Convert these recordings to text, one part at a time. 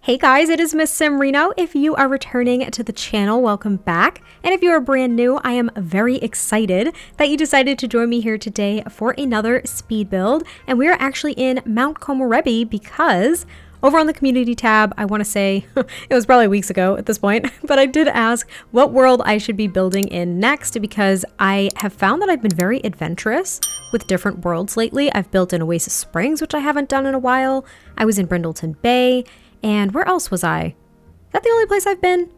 Hey guys, it is MissSimReno. If you are returning to the channel, welcome back. And if you are brand new, I am very excited that you decided to join me here today for another speed build. And we are actually in Mount Komorebi because over on the community tab, I want to say it was probably weeks ago at this point, but I did ask what world I should be building in next because I have found that I've been very adventurous with different worlds lately. I've built in Oasis Springs, which I haven't done in a while. I was in Brindleton Bay. And where else was I? Is that the only place I've been?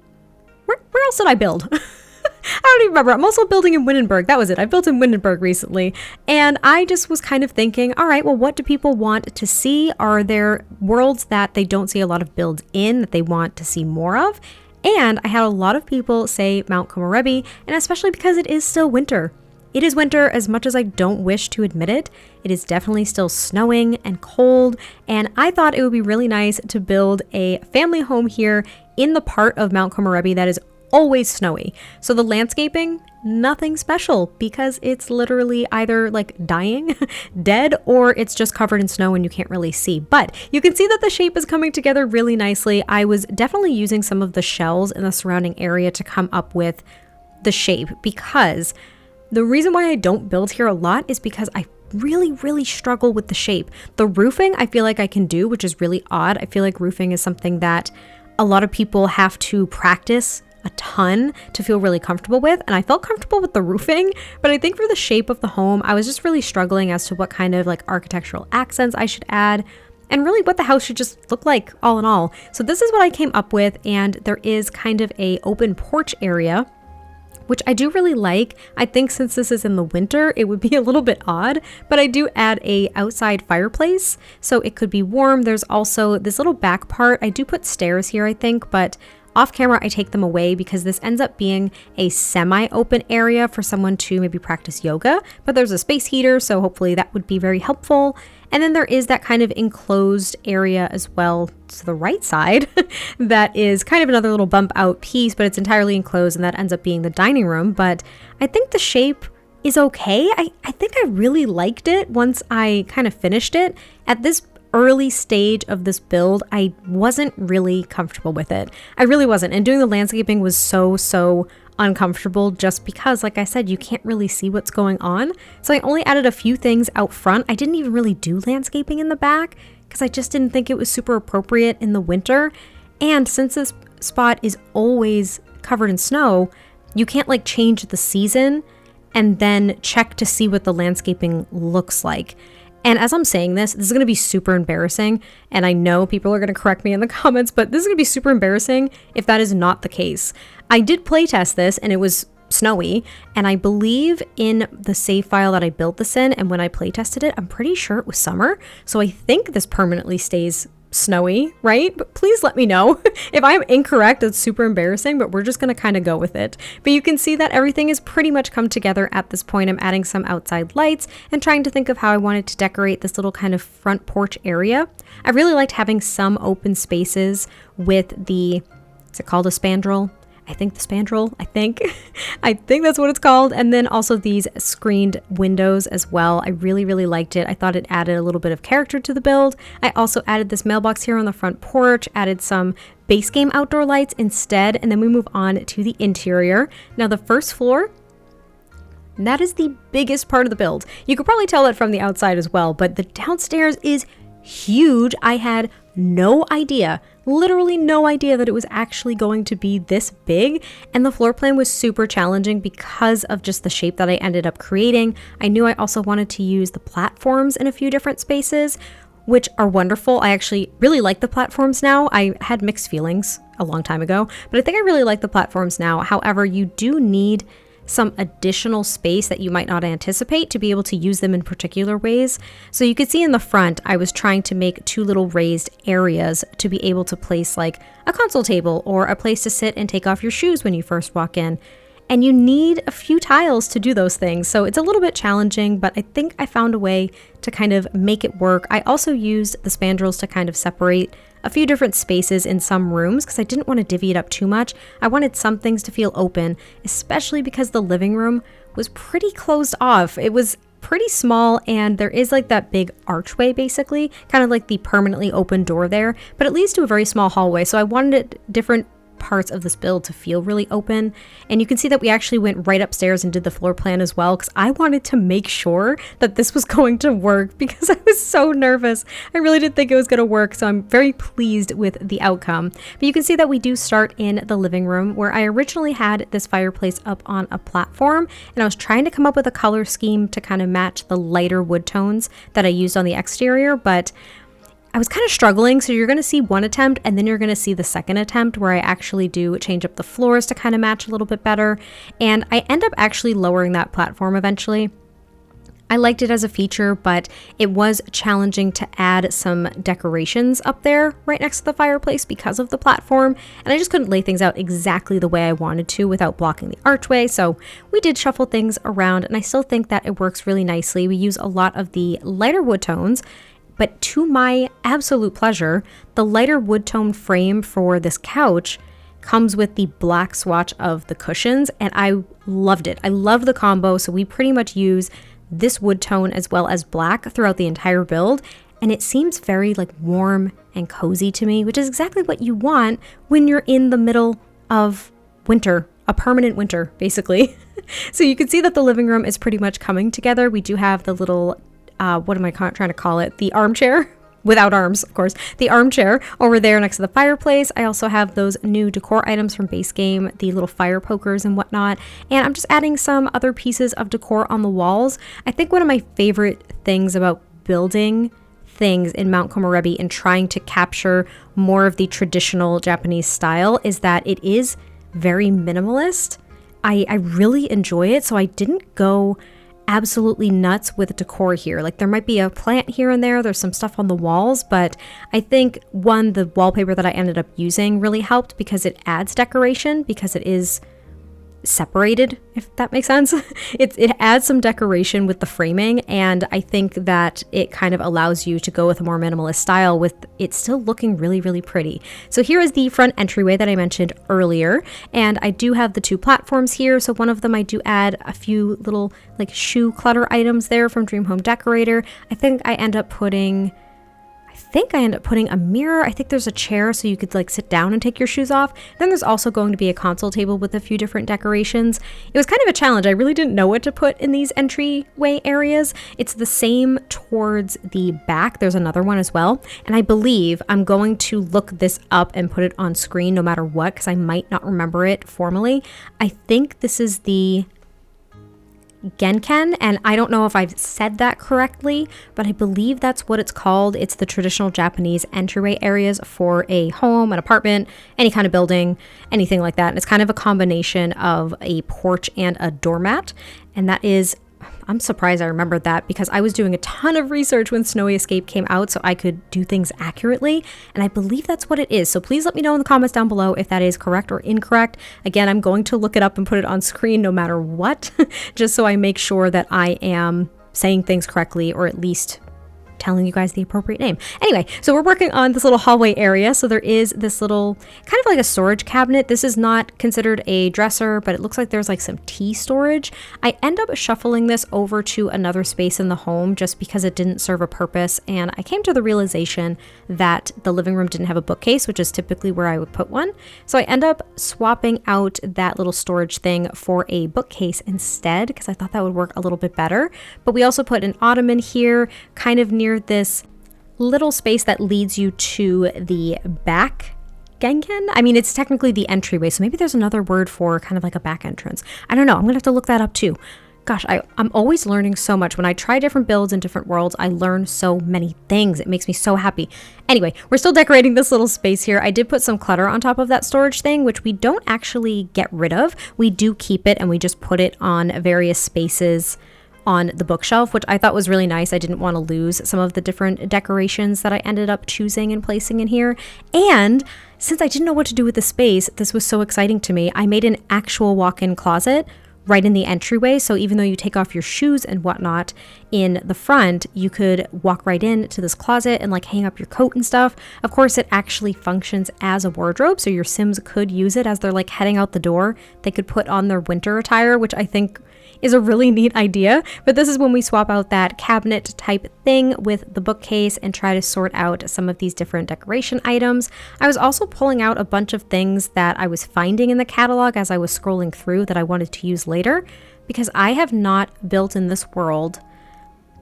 Where else did I build? I don't even remember. I'm also building in Windenburg. That was it. I built in Windenburg recently. And I just was kind of thinking, all right, well, what do people want to see? Are there worlds that they don't see a lot of builds in that they want to see more of? And I had a lot of people say Mount Komorebi, and especially because it is still winter. It is winter as much as I don't wish to admit it. It is definitely still snowing and cold, and I thought it would be really nice to build a family home here in the part of Mount Komorebi that is always snowy. So the landscaping, nothing special because it's literally either like dying, dead, or it's just covered in snow and you can't really see. But you can see that the shape is coming together really nicely. I was definitely using some of the shells in the surrounding area to come up with the shape because the reason why I don't build here a lot is because I really struggle with the shape. The roofing I feel like I can do, which is really odd. I feel like roofing is something that a lot of people have to practice a ton to feel really comfortable with, and I felt comfortable with the roofing, but I think for the shape of the home, I was just really struggling as to what kind of like architectural accents I should add and really what the house should just look like all in all. So this is what I came up with, and there is kind of a open porch area, which I do really like. I think since this is in the winter, it would be a little bit odd, but I do add a outside fireplace so it could be warm. There's also this little back part. I do put stairs here, I think, but off camera, I take them away because this ends up being a semi-open area for someone to maybe practice yoga, but there's a space heater, so hopefully that would be very helpful. And then there is that kind of enclosed area as well to the right side that is kind of another little bump out piece, but it's entirely enclosed, and that ends up being the dining room. But I think the shape is okay. I think I really liked it once I kind of finished it. At this early stage of this build, I wasn't really comfortable with it. I really wasn't. And doing the landscaping was so uncomfortable just because, like I said, you can't really see what's going on. So I only added a few things out front. I didn't even really do landscaping in the back because I just didn't think it was super appropriate in the winter. And since this spot is always covered in snow, you can't like change the season and then check to see what the landscaping looks like. And as I'm saying this is going to be super embarrassing, and I know people are going to correct me in the comments, but this is going to be super embarrassing if that is not the case. I did playtest this, and it was snowy, and I believe in the save file that I built this in, and when I playtested it, I'm pretty sure it was summer, so I think this permanently stays snowy, right? But please let me know if I'm incorrect. It's super embarrassing, but we're just going to kind of go with it. But you can see that everything is pretty much come together at this point. I'm adding some outside lights and trying to think of how I wanted to decorate this little kind of front porch area. I really liked having some open spaces with the, is it called a spandrel? I think the spandrel, I think that's what it's called. And then also these screened windows as well. I really liked it. I thought it added a little bit of character to the build. I also added this mailbox here on the front porch, added some base game outdoor lights instead, and then we move on to the interior. Now the first floor, that is the biggest part of the build. You could probably tell it from the outside as well, but the downstairs is huge. I had no idea, literally no idea that it was actually going to be this big, and the floor plan was super challenging because of just the shape that I ended up creating. I knew I also wanted to use the platforms in a few different spaces, which are wonderful. I actually really like the platforms now. I had mixed feelings a long time ago, but I think I really like the platforms now. However, you do need some additional space that you might not anticipate to be able to use them in particular ways. So you could see in the front, I was trying to make two little raised areas to be able to place like a console table or a place to sit and take off your shoes when you first walk in. And you need a few tiles to do those things. So it's a little bit challenging, but I think I found a way to kind of make it work. I also used the spandrels to kind of separate a few different spaces in some rooms because I didn't want to divvy it up too much. I wanted some things to feel open, especially because the living room was pretty closed off. It was pretty small, and there is like that big archway basically, kind of like the permanently open door there, but it leads to a very small hallway. So I wanted different parts of this build to feel really open. And you can see that we actually went right upstairs and did the floor plan as well, because I wanted to make sure that this was going to work because I was so nervous. I really didn't think it was going to work, so I'm very pleased with the outcome. But you can see that we do start in the living room, where I originally had this fireplace up on a platform, and I was trying to come up with a color scheme to kind of match the lighter wood tones that I used on the exterior, but I was kind of struggling. So you're going to see one attempt, and then you're going to see the second attempt where I actually do change up the floors to kind of match a little bit better. And I end up actually lowering that platform eventually. I liked it as a feature, but it was challenging to add some decorations up there right next to the fireplace because of the platform. And I just couldn't lay things out exactly the way I wanted to without blocking the archway. So we did shuffle things around, and I still think that it works really nicely. We use a lot of the lighter wood tones, but to my absolute pleasure, the lighter wood tone frame for this couch comes with the black swatch of the cushions, and I loved it. I loved the combo, so we pretty much use this wood tone as well as black throughout the entire build, and it seems very like warm and cozy to me, which is exactly what you want when you're in the middle of winter, a permanent winter, basically. So you can see that the living room is pretty much coming together. We do have the little what am I trying to call it? The armchair, without arms, of course. The armchair over there next to the fireplace. I also have those new decor items from base game, the little fire pokers and whatnot. And I'm just adding some other pieces of decor on the walls. I think one of my favorite things about building things in Mount Komorebi and trying to capture more of the traditional Japanese style is that it is very minimalist. I really enjoy it, so I didn't go absolutely nuts with decor here. Like there might be a plant here and there's some stuff on the walls, but I think the wallpaper that I ended up using really helped because it adds decoration, because it is separated, if that makes sense. It adds some decoration with the framing, and I think that it kind of allows you to go with a more minimalist style with it still looking really, really pretty. So here is the front entryway that I mentioned earlier, and I do have the two platforms here. So one of them I do add a few little like shoe clutter items there from Dream Home Decorator. I think I end up putting a mirror. I think there's a chair so you could like sit down and take your shoes off. Then there's also going to be a console table with a few different decorations. It was kind of a challenge. I really didn't know what to put in these entryway areas. It's the same towards the back. There's another one as well. And I believe I'm going to look this up and put it on screen no matter what, because I might not remember it formally. I think this is the Genken, and I don't know if I've said that correctly, but I believe that's what it's called. It's the traditional Japanese entryway areas for a home, an apartment, any kind of building, anything like that. And it's kind of a combination of a porch and a doormat, and that is, I'm surprised I remembered that because I was doing a ton of research when Snowy Escape came out so I could do things accurately, and I believe that's what it is. So please let me know in the comments down below if that is correct or incorrect. Again, I'm going to look it up and put it on screen no matter what, just so I make sure that I am saying things correctly, or at least telling you guys the appropriate name. Anyway, so we're working on this little hallway area. So there is this little kind of like a storage cabinet. This is not considered a dresser, but it looks like there's like some tea storage. I end up shuffling this over to another space in the home just because it didn't serve a purpose. And I came to the realization that the living room didn't have a bookcase, which is typically where I would put one. So I end up swapping out that little storage thing for a bookcase instead, because I thought that would work a little bit better. But we also put an ottoman here, kind of near this little space that leads you to the back Genken. I mean, it's technically the entryway, so maybe there's another word for kind of like a back entrance. I don't know. I'm gonna have to look that up too. Gosh, I'm always learning so much. When I try different builds in different worlds, I learn so many things. It makes me so happy. Anyway, we're still decorating this little space here. I did put some clutter on top of that storage thing, which we don't actually get rid of. We do keep it, and we just put it on various spaces on the bookshelf, which I thought was really nice. I didn't want to lose some of the different decorations that I ended up choosing and placing in here. And since I didn't know what to do with the space, this was so exciting to me. I made an actual walk-in closet right in the entryway. So even though you take off your shoes and whatnot in the front, you could walk right in to this closet and like hang up your coat and stuff. Of course, it actually functions as a wardrobe. So your Sims could use it as they're like heading out the door. They could put on their winter attire, which I think is a really neat idea. But this is when we swap out that cabinet type thing with the bookcase and try to sort out some of these different decoration items. I was also pulling out a bunch of things that I was finding in the catalog as I was scrolling through that I wanted to use later, because I have not built in this world.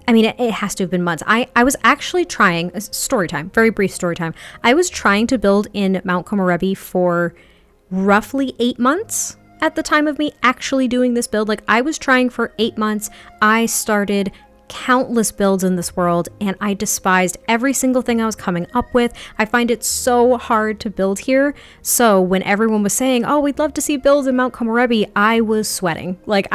I mean, it has to have been months. I was actually trying, story time, very brief story time. I was trying to build in Mount Komorebi for roughly 8 months at the time of me actually doing this build. Like, I was trying for 8 months. I started countless builds in this world and I despised every single thing I was coming up with. I find it so hard to build here. So when everyone was saying, oh, we'd love to see builds in Mount Komorebi, I was sweating. Like,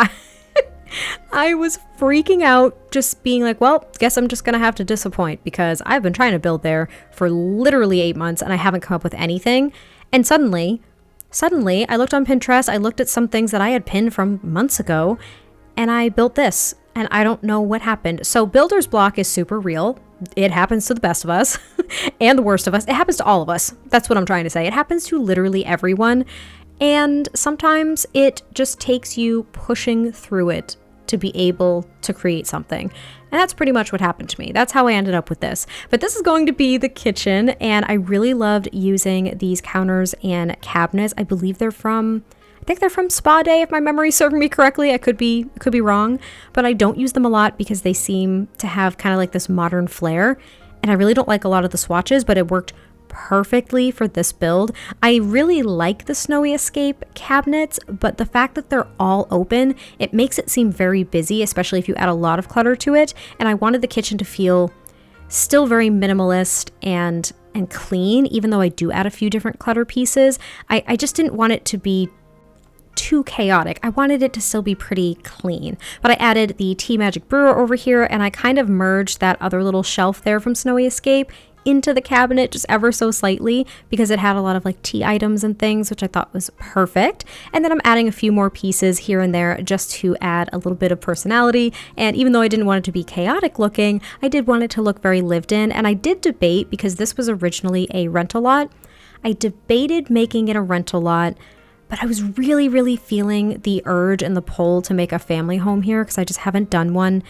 I was freaking out, just being like, well, guess I'm just gonna have to disappoint, because I've been trying to build there for literally 8 months and I haven't come up with anything. And suddenly I looked on Pinterest, I looked at some things that I had pinned from months ago, and I built this, and I don't know what happened. So builder's block is super real. It happens to the best of us and the worst of us. It happens to all of us. That's what I'm trying to say. It happens to literally everyone. And sometimes it just takes you pushing through it to be able to create something. And that's pretty much what happened to me. That's how I ended up with this. But this is going to be the kitchen, and I really loved using these counters and cabinets. I believe they're from, I think they're from Spa Day, if my memory is serving me correctly. I could be wrong, but I don't use them a lot because they seem to have kind of like this modern flair. And I really don't like a lot of the swatches, but it worked perfectly for this build. I really like the Snowy Escape cabinets, but the fact that they're all open, it makes it seem very busy, especially if you add a lot of clutter to it. And I wanted the kitchen to feel still very minimalist and clean, even though I do add a few different clutter pieces. I just didn't want it to be too chaotic. I wanted it to still be pretty clean. But I added the Tea Magic Brewer over here, and I kind of merged that other little shelf there from Snowy Escape into the cabinet just ever so slightly, because it had a lot of like tea items and things, which I thought was perfect. And then I'm adding a few more pieces here and there just to add a little bit of personality. And even though I didn't want it to be chaotic looking, I did want it to look very lived in. And I did debate, because this was originally a rental lot, I debated making it a rental lot, but I was really feeling the urge and the pull to make a family home here, because I just haven't done one.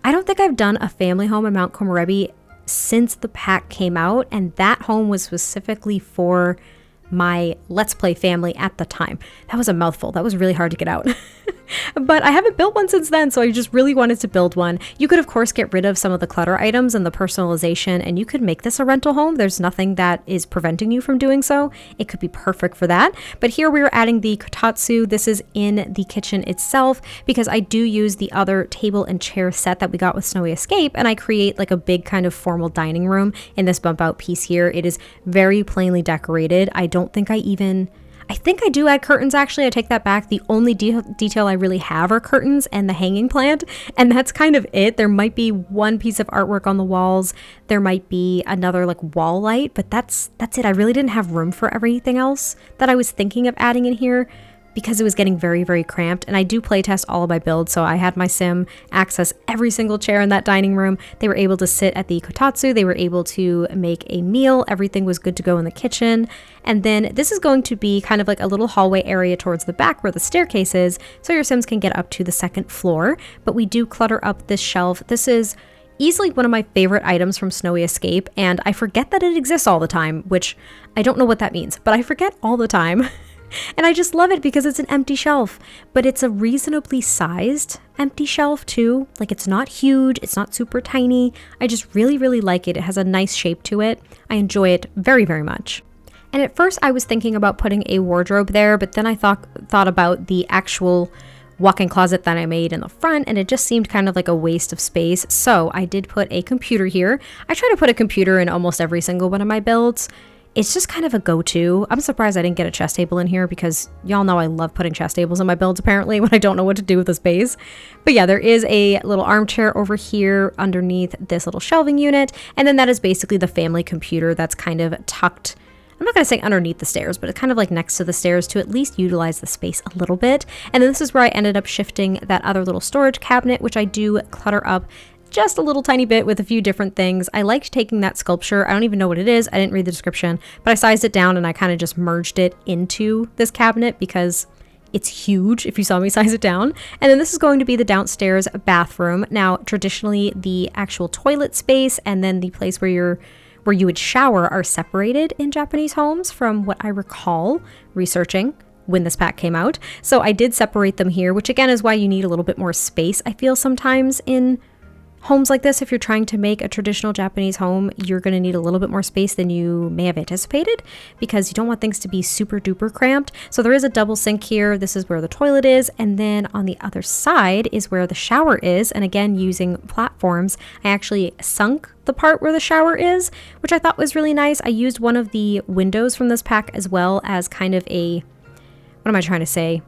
I don't think I've done a family home in Mount Komorebi since the pack came out, and that home was specifically for my Let's Play family at the time. That was a mouthful. That was really hard to get out. But I haven't built one since then, so I just really wanted to build one. You could, of course, get rid of some of the clutter items and the personalization, and you could make this a rental home. There's nothing that is preventing you from doing so. It could be perfect for that. But here we are adding the kotatsu. This is in the kitchen itself, because I do use the other table and chair set that we got with Snowy Escape, and I create like a big kind of formal dining room in this bump out piece here. It is very plainly decorated. I don't think I think I do add curtains, actually. I take that back. The only detail I really have are curtains and the hanging plant, and that's kind of it. There might be one piece of artwork on the walls. There might be another like wall light, but that's it. I really didn't have room for everything else that I was thinking of adding in here, because it was getting very cramped. And I do playtest all of my builds, so I had my sim access every single chair in that dining room. They were able to sit at the kotatsu. They were able to make a meal. Everything was good to go in the kitchen. And then this is going to be kind of like a little hallway area towards the back where the staircase is, so your sims can get up to the second floor. But we do clutter up this shelf. This is easily one of my favorite items from Snowy Escape, and I forget that it exists all the time, which I don't know what that means, but I forget all the time. And I just love it because it's an empty shelf, but it's a reasonably sized empty shelf too. Like, it's not huge, it's not super tiny. I just really like it. It has a nice shape to it. I enjoy it very much. And at first I was thinking about putting a wardrobe there, but then I thought about the actual walk-in closet that I made in the front, and it just seemed kind of like a waste of space. So I did put a computer here. I try to put a computer in almost every single one of my builds. It's just kind of a go-to. I'm surprised I didn't get a chess table in here, because y'all know I love putting chess tables in my builds apparently when I don't know what to do with the space. But yeah, there is a little armchair over here underneath this little shelving unit. And then that is basically the family computer that's kind of tucked, I'm not going to say underneath the stairs, but it's kind of like next to the stairs to at least utilize the space a little bit. And then this is where I ended up shifting that other little storage cabinet, which I do clutter up just a little tiny bit with a few different things. I liked taking that sculpture. I don't even know what it is. I didn't read the description, but I sized it down and I kind of just merged it into this cabinet because It's huge if you saw me size it down. And then this is going to be the downstairs bathroom. Now, traditionally, the actual toilet space and then the place where you would shower are separated in Japanese homes from what I recall researching when this pack came out. So I did separate them here, which again is why you need a little bit more space, I feel, sometimes in homes like this. If you're trying to make a traditional Japanese home, you're going to need a little bit more space than you may have anticipated because you don't want things to be super duper cramped. So there is a double sink here. This is where the toilet is. And then on the other side is where the shower is. And again, using platforms, I actually sunk the part where the shower is, which I thought was really nice. I used one of the windows from this pack as well as kind of a, what am I trying to say?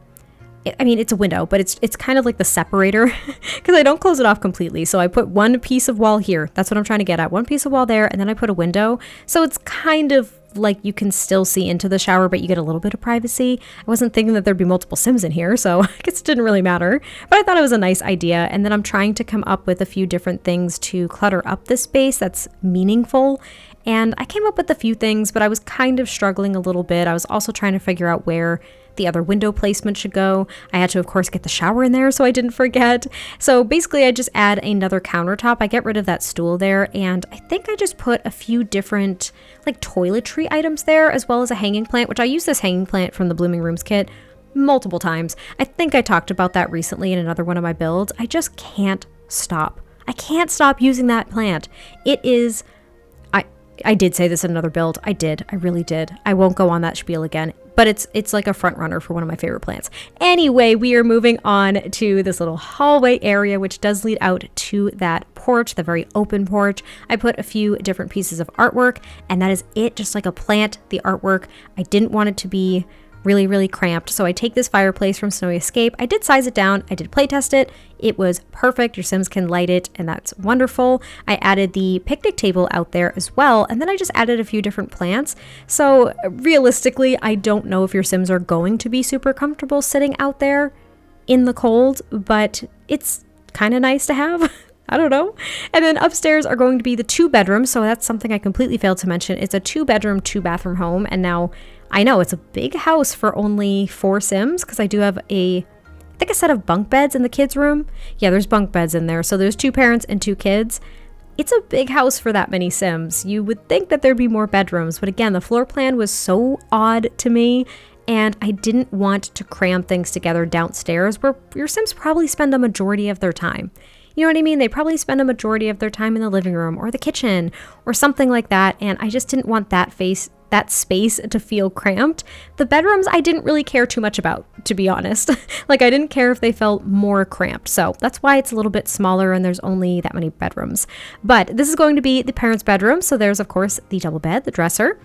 I mean, it's a window, but it's kind of like the separator because I don't close it off completely. So I put one piece of wall here. That's what I'm trying to get at. One piece of wall there, and then I put a window. So it's kind of like you can still see into the shower, but you get a little bit of privacy. I wasn't thinking that there'd be multiple Sims in here, so I guess it didn't really matter. But I thought it was a nice idea. And then I'm trying to come up with a few different things to clutter up this space that's meaningful. And I came up with a few things, but I was kind of struggling a little bit. I was also trying to figure out where the other window placement should go. I had to, of course, get the shower in there so I didn't forget. So basically, I just add another countertop. I get rid of that stool there, and I think I just put a few different like toiletry items there, as well as a hanging plant, which I use this hanging plant from the Blooming Rooms kit multiple times. I think I talked about that recently in another one of my builds. I just can't stop. I can't stop using that plant. It is... I did say this in another build. I did. I really did. I won't go on that spiel again, but it's like a front runner for one of my favorite plants. Anyway, we are moving on to this little hallway area, which does lead out to that porch, the very open porch. I put a few different pieces of artwork, and that is it, just like a plant, the artwork. I didn't want it to be really cramped. So I take this fireplace from Snowy Escape. I did size it down. I did play test it. It was perfect. Your Sims can light it, and that's wonderful. I added the picnic table out there as well, and then I just added a few different plants. So realistically, I don't know if your Sims are going to be super comfortable sitting out there in the cold, but it's kind of nice to have. I don't know. And then upstairs are going to be the 2 bedrooms. So that's something I completely failed to mention. It's a 2-bedroom, 2-bathroom home. And now I know it's a big house for only 4 Sims because I do have I think a set of bunk beds in the kids' room. Yeah, there's bunk beds in there. So there's 2 parents and 2 kids. It's a big house for that many Sims. You would think that there'd be more bedrooms. But again, the floor plan was so odd to me. And I didn't want to cram things together downstairs where your Sims probably spend a majority of their time. You know what I mean? They probably spend a majority of their time in the living room or the kitchen or something like that. And I just didn't want that space to feel cramped. The bedrooms I didn't really care too much about, to be honest. Like I didn't care if they felt more cramped. So that's why it's a little bit smaller and there's only that many bedrooms. But this is going to be the parents' bedroom. So there's, of course, the double bed, the dresser.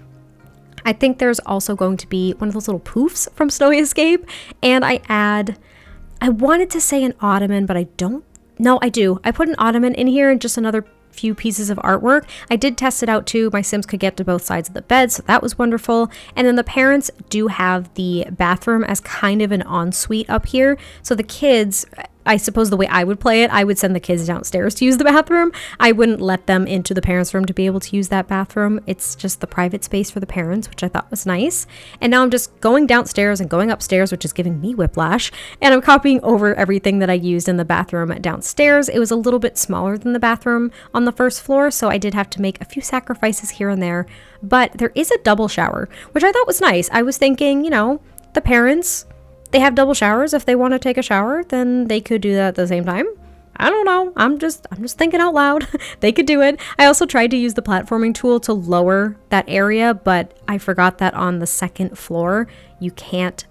I think there's also going to be one of those little poofs from Snowy Escape. And I wanted to say an ottoman, but I don't. No, I do. I put an ottoman in here and just another few pieces of artwork. I did test it out too. My Sims could get to both sides of the bed, so that was wonderful. And then the parents do have the bathroom as kind of an ensuite up here. So the kids, I suppose the way I would play it, I would send the kids downstairs to use the bathroom. I wouldn't let them into the parents' room to be able to use that bathroom. It's just the private space for the parents, which I thought was nice. And now I'm just going downstairs and going upstairs, which is giving me whiplash. And I'm copying over everything that I used in the bathroom downstairs. It was a little bit smaller than the bathroom on the first floor, so I did have to make a few sacrifices here and there. But there is a double shower, which I thought was nice. I was thinking, the parents... They have double showers. If they want to take a shower, then they could do that at the same time. I don't know. I'm just thinking out loud. They could do it. I also tried to use the platforming tool to lower that area, but I forgot that on the second floor, you can't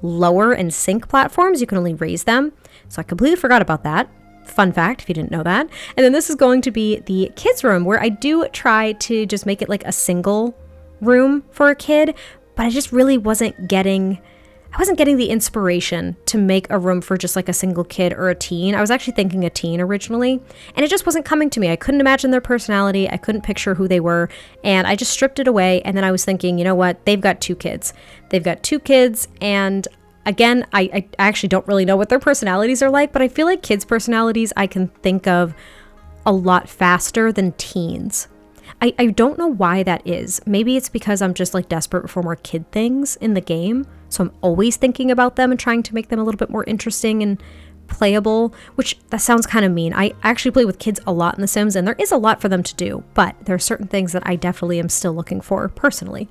lower and sink platforms. You can only raise them. So I completely forgot about that. Fun fact, if you didn't know that. And then this is going to be the kids' room, where I do try to just make it like a single room for a kid, but I just really wasn't getting the inspiration to make a room for just like a single kid or a teen. I was actually thinking a teen originally, and it just wasn't coming to me. I couldn't imagine their personality. I couldn't picture who they were, and I just stripped it away. And then I was thinking, you know what? They've got 2 kids. And again, I actually don't really know what their personalities are like, but I feel like kids' personalities I can think of a lot faster than teens. I don't know why that is. Maybe it's because I'm just like desperate for more kid things in the game. so I'm always thinking about them and trying to make them a little bit more interesting and playable, which that sounds kind of mean. I actually play with kids a lot in The Sims, and there is a lot for them to do, but there are certain things that I definitely am still looking for personally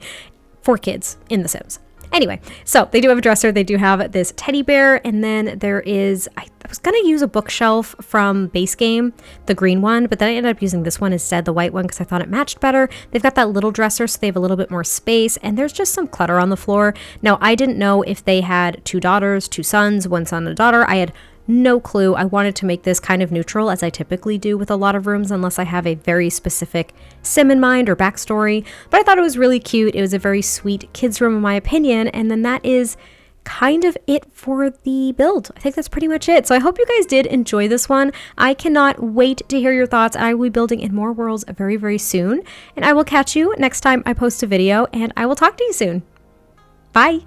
for kids in The Sims. Anyway, so they do have a dresser, they do have this teddy bear, and then there is, I was going to use a bookshelf from base game, the green one, but then I ended up using this one instead, the white one, because I thought it matched better. They've got that little dresser, so they have a little bit more space, and there's just some clutter on the floor. Now, I didn't know if they had 2 daughters, 2 sons, 1 son and a daughter. I had no clue. I wanted to make this kind of neutral, as I typically do with a lot of rooms, unless I have a very specific sim in mind or backstory. But I thought it was really cute. It was a very sweet kids room in my opinion. And then that is kind of it for the build. I think that's pretty much it. So I hope you guys did enjoy this one. I cannot wait to hear your thoughts. I will be building in more worlds very, very soon. And I will catch you next time I post a video, and I will talk to you soon. Bye.